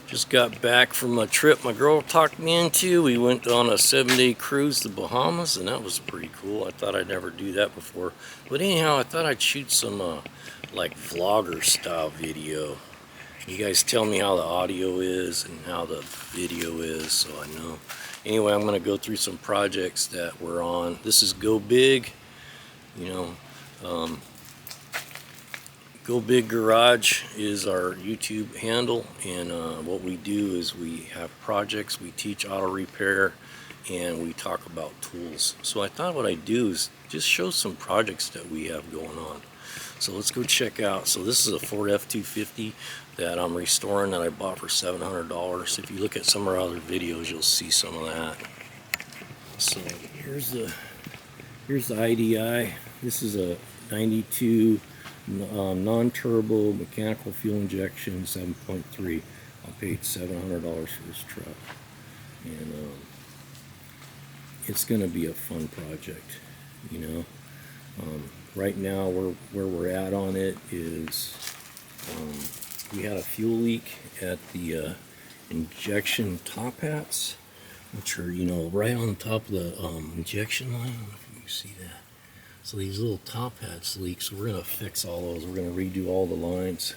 Just got back from a trip my girl talked me into. We went on a 7-day cruise to the Bahamas, and that was pretty cool. I thought I'd never do that before. But anyhow, I thought I'd shoot some like vlogger style video. You guys tell me how the audio is and how the video is, so I know. Anyway, I'm going to go through some projects that we're on. This is Go Big, you know. GoBigGarage is our YouTube handle, and what we do is we have projects, we teach auto repair, and we talk about tools. So I thought what I'd do is just show some projects that we have going on. So let's go check out. So this is a Ford F-250 that I'm restoring that I bought for $700. If you look at some of our other videos, you'll see some of that. So here's the IDI. This is a 92 non-turbo mechanical fuel injection 7.3. I paid $700 for this truck, and it's going to be a fun project, you know. Right now, where we're at on it is we had a fuel leak at the injection top hats, which are, you know, right on top of the injection line. I don't know if you can see that. So these little top hats leak, so we're going to fix all those. We're going to redo all the lines,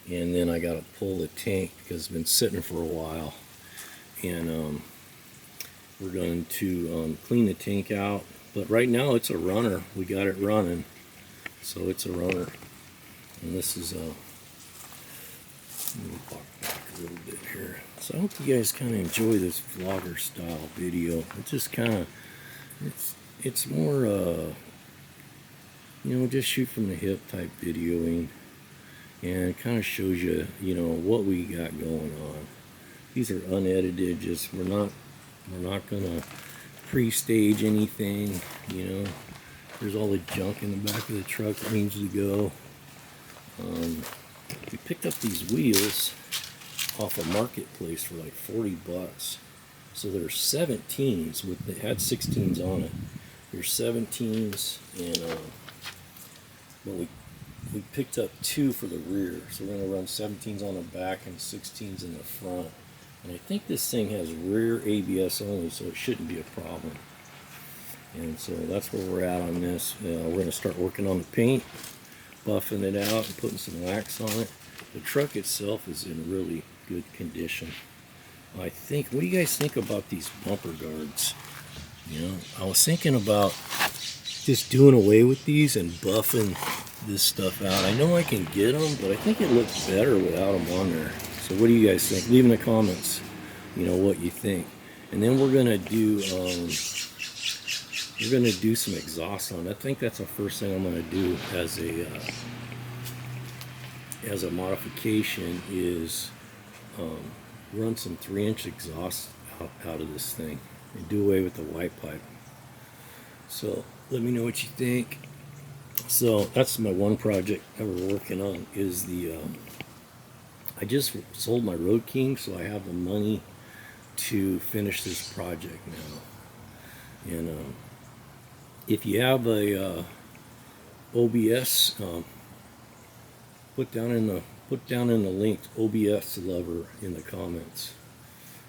and then I got to pull the tank because it's been sitting for a while, and we're going to clean the tank out. But right now it's a runner. We got it running, so it's a runner. And this is let me walk back a little bit here. So I hope you guys kind of enjoy this vlogger style video. It's just kind of it's more you know, just shoot from the hip type videoing, and it kind of shows you, you know, what we got going on. These are unedited. Just we're not gonna pre-stage anything. You know, there's all the junk in the back of the truck that needs to go. We picked up these wheels off a marketplace for like 40 bucks. So they're 17s with, they had 16s on it. They're 17s, and but we picked up 2 for the rear, so we're going to run 17s on the back and 16s in the front. And I think this thing has rear ABS only, so it shouldn't be a problem. And so that's where we're at on this. We're going to start working on the paint, buffing it out and putting some wax on it. The truck itself is in really good condition. I think, what do you guys think about these bumper guards? You know, I was thinking about just doing away with these and buffing this stuff out. I know I can get them, but I think it looks better without them on there. So what do you guys think? Leave in the comments, you know, what you think. And then we're gonna do some exhaust on it. I think that's the first thing I'm gonna do as a modification is run some 3-inch exhaust out of this thing and do away with the white pipe. So let me know what you think. So that's my one project that we're working on, is the I just sold my Road King, so I have the money to finish this project now. And if you have a OBS, put down in the link OBS lover in the comments,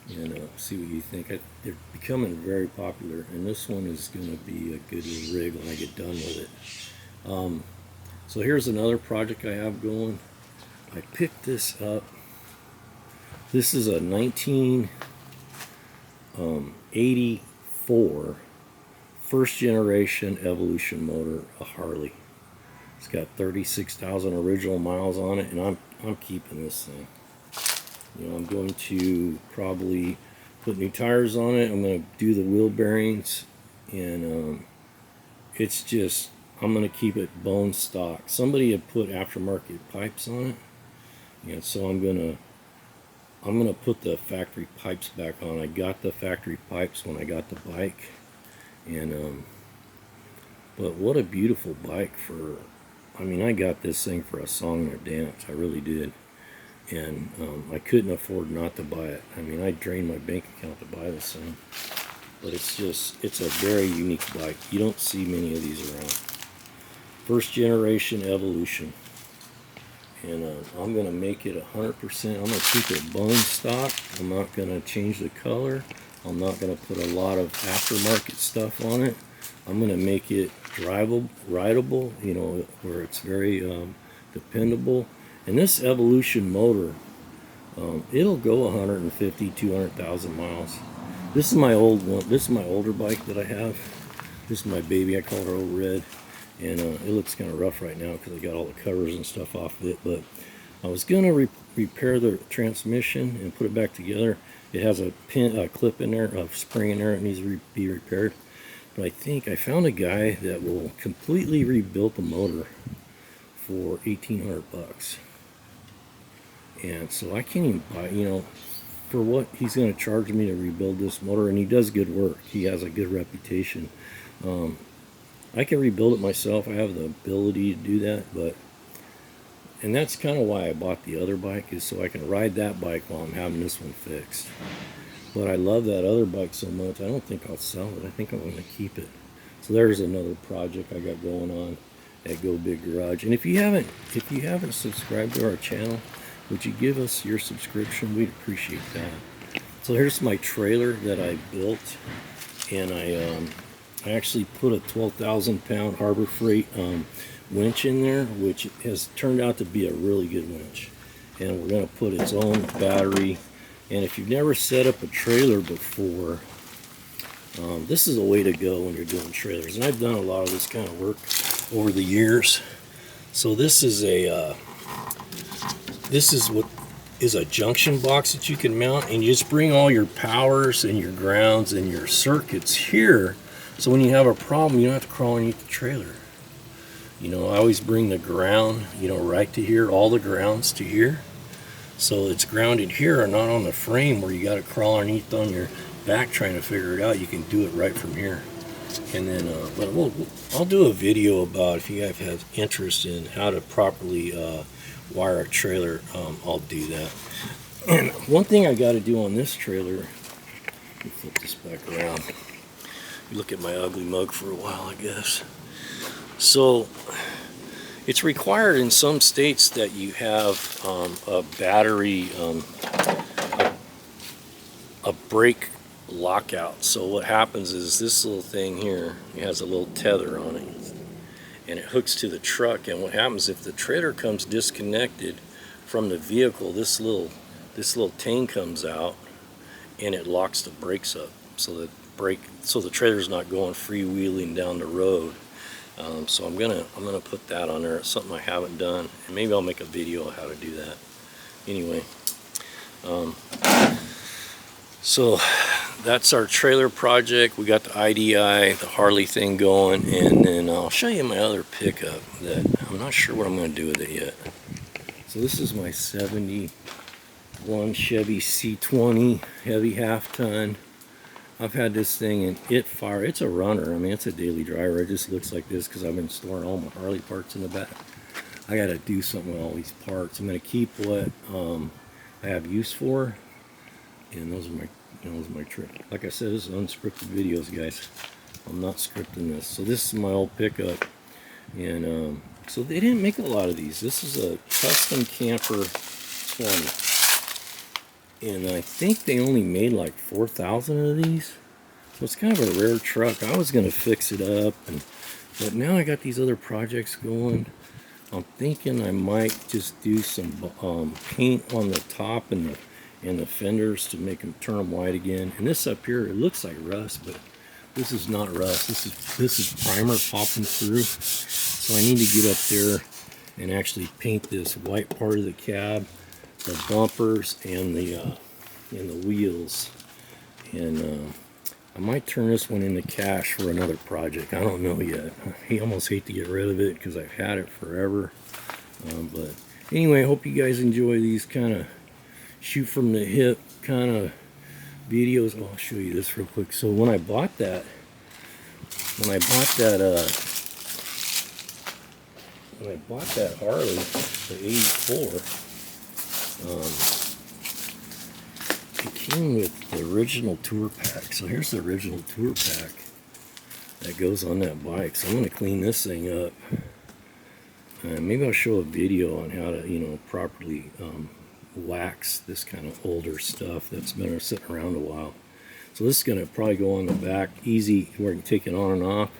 and see what you think. They're becoming very popular, and this one is going to be a good little rig when I get done with it. So here's another project I have going. I picked this up. This is a 1984 first generation Evolution motor, a Harley. It's got 36,000 original miles on it, and I'm keeping this thing. You know, I'm going to probably put new tires on it. I'm going to do the wheel bearings, and it's just, I'm going to keep it bone stock. Somebody had put aftermarket pipes on it, and so I'm going to put the factory pipes back on. I got the factory pipes when I got the bike, and but what a beautiful bike for, I mean, I got this thing for a song and a dance. I really did. And I couldn't afford not to buy it. I mean, I drained my bank account to buy this thing. But it's just, it's a very unique bike. You don't see many of these around. First generation Evolution. and I'm going to make it 100%. I'm going to keep it bone stock. I'm not going to change the color. I'm not going to put a lot of aftermarket stuff on it. I'm going to make it rideable, you know, where it's very dependable. And this Evolution motor, it'll go 150, 200,000 miles. This is my old one. This is my older bike that I have. This is my baby. I call her Old Red. And it looks kind of rough right now because I got all the covers and stuff off of it. But I was going to repair the transmission and put it back together. It has a clip in there, a spring in there. It needs to be repaired. But I think I found a guy that will completely rebuild the motor for 1,800 bucks. And so I can't even buy, you know, for what he's going to charge me to rebuild this motor. And he does good work. He has a good reputation. I can rebuild it myself. I have the ability to do that, and that's kind of why I bought the other bike, is so I can ride that bike while I'm having this one fixed. But I love that other bike so much, I don't think I'll sell it. I think I'm going to keep it. So there's another project I got going on at GoBigGarage. And if you haven't subscribed to our channel, would you give us your subscription? We'd appreciate that. So here's my trailer that I built, and I actually put a 12,000 pound Harbor Freight winch in there, which has turned out to be a really good winch. And we're going to put its own battery. And if you've never set up a trailer before, this is a way to go when you're doing trailers. And I've done a lot of this kind of work over the years. So this is what is a junction box that you can mount, and you just bring all your powers and your grounds and your circuits here. So when you have a problem, you don't have to crawl underneath the trailer. You know, I always bring the ground, you know, right to here, all the grounds to here. So it's grounded here and not on the frame where you got to crawl underneath on your back trying to figure it out. You can do it right from here. And then, but I'll do a video about, if you guys have interest in how to properly wire a trailer, I'll do that. And one thing I got to do on this trailer, let me flip this back around. Look at my ugly mug for a while, I guess. So it's required in some states that you have a battery, a brake lockout. So what happens is this little thing here, it has a little tether on it, and it hooks to the truck. And what happens if the trailer comes disconnected from the vehicle, this little tank comes out and it locks the brakes up, so that the trailer's not going freewheeling down the road. So I'm gonna put that on there. It's something I haven't done, and maybe I'll make a video on how to do that. Anyway, so that's our trailer project. We got the IDI, the Harley thing going, and then I'll show you my other pickup that I'm not sure what I'm going to do with it yet. So this is my 71 Chevy C20 heavy half-ton. I've had this thing and it's a runner. I mean, it's a daily driver. It just looks like this because I've been storing all my Harley parts in the back. I got to do something with all these parts. I'm going to keep what I have use for, and those are my trick. Like I said, this is unscripted videos, guys. I'm not scripting this. So this is my old pickup, and so they didn't make a lot of these. This is a custom camper 20. And I think they only made like 4,000 of these. So it's kind of a rare truck. I was going to fix it up, but now I got these other projects going. I'm thinking I might just do some paint on the top and the fenders to make them, turn them white again. And this up here, it looks like rust, but this is not rust. This is primer popping through. So I need to get up there and actually paint this white part of the cab, the bumpers, and the wheels. And I might turn this one into cash for another project. I don't know yet. I almost hate to get rid of it because I've had it forever. But anyway, I hope you guys enjoy these kind of shoot from the hip kind of videos. I'll show you this real quick. So when I bought that Harley, the 84, it came with the original tour pack. So here's the original tour pack that goes on that bike. So I'm going to clean this thing up. maybe I'll show a video on how to, you know, properly wax this kind of older stuff that's been sitting around a while. So this is going to probably go on the back easy, where you can take it on and off.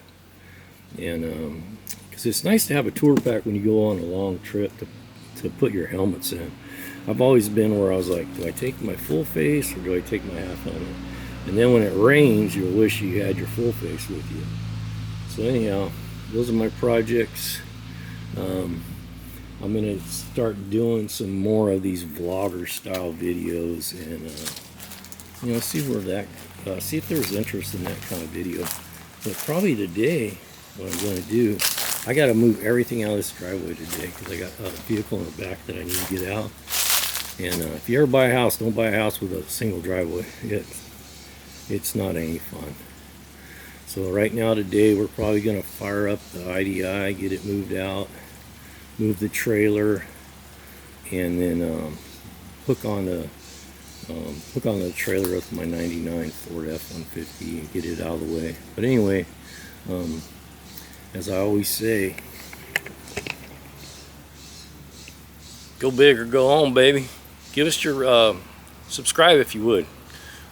And because it's nice to have a tour pack when you go on a long trip to put your helmets in. I've always been where I was like, do I take my full face or do I take my half helmet? And then when it rains, you'll wish you had your full face with you. So anyhow, those are my projects. I'm going to start doing some more of these vlogger style videos, and you know, see where that, see if there's interest in that kind of video. But probably today, what I'm going to do, I got to move everything out of this driveway today because I got a vehicle in the back that I need to get out. And if you ever buy a house, don't buy a house with a single driveway. It's not any fun. So right now today, we're probably going to fire up the IDI, get it moved out, move the trailer, and then hook on the trailer with my '99 Ford F-150 and get it out of the way. But anyway, as I always say, go big or go home, baby. Give us your subscribe if you would.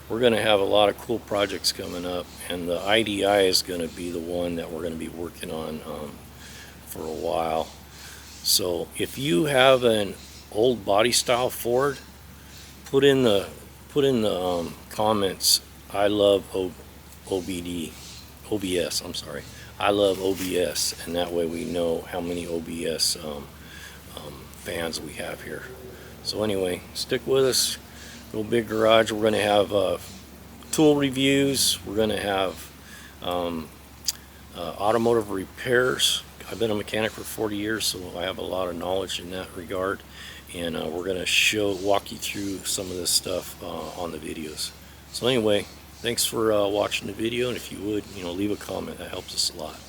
We're going to have a lot of cool projects coming up, and the IDI is going to be the one that we're going to be working on for a while. So if you have an old body style Ford, put in the comments, I love OBS. I'm sorry, I love OBS, and that way we know how many OBS fans we have here. So anyway, stick with us. Go Big Garage. We're going to have tool reviews. We're going to have automotive repairs. I've been a mechanic for 40 years, so I have a lot of knowledge in that regard. And we're going to walk you through some of this stuff on the videos. So anyway, thanks for watching the video, and if you would, you know, leave a comment. That helps us a lot.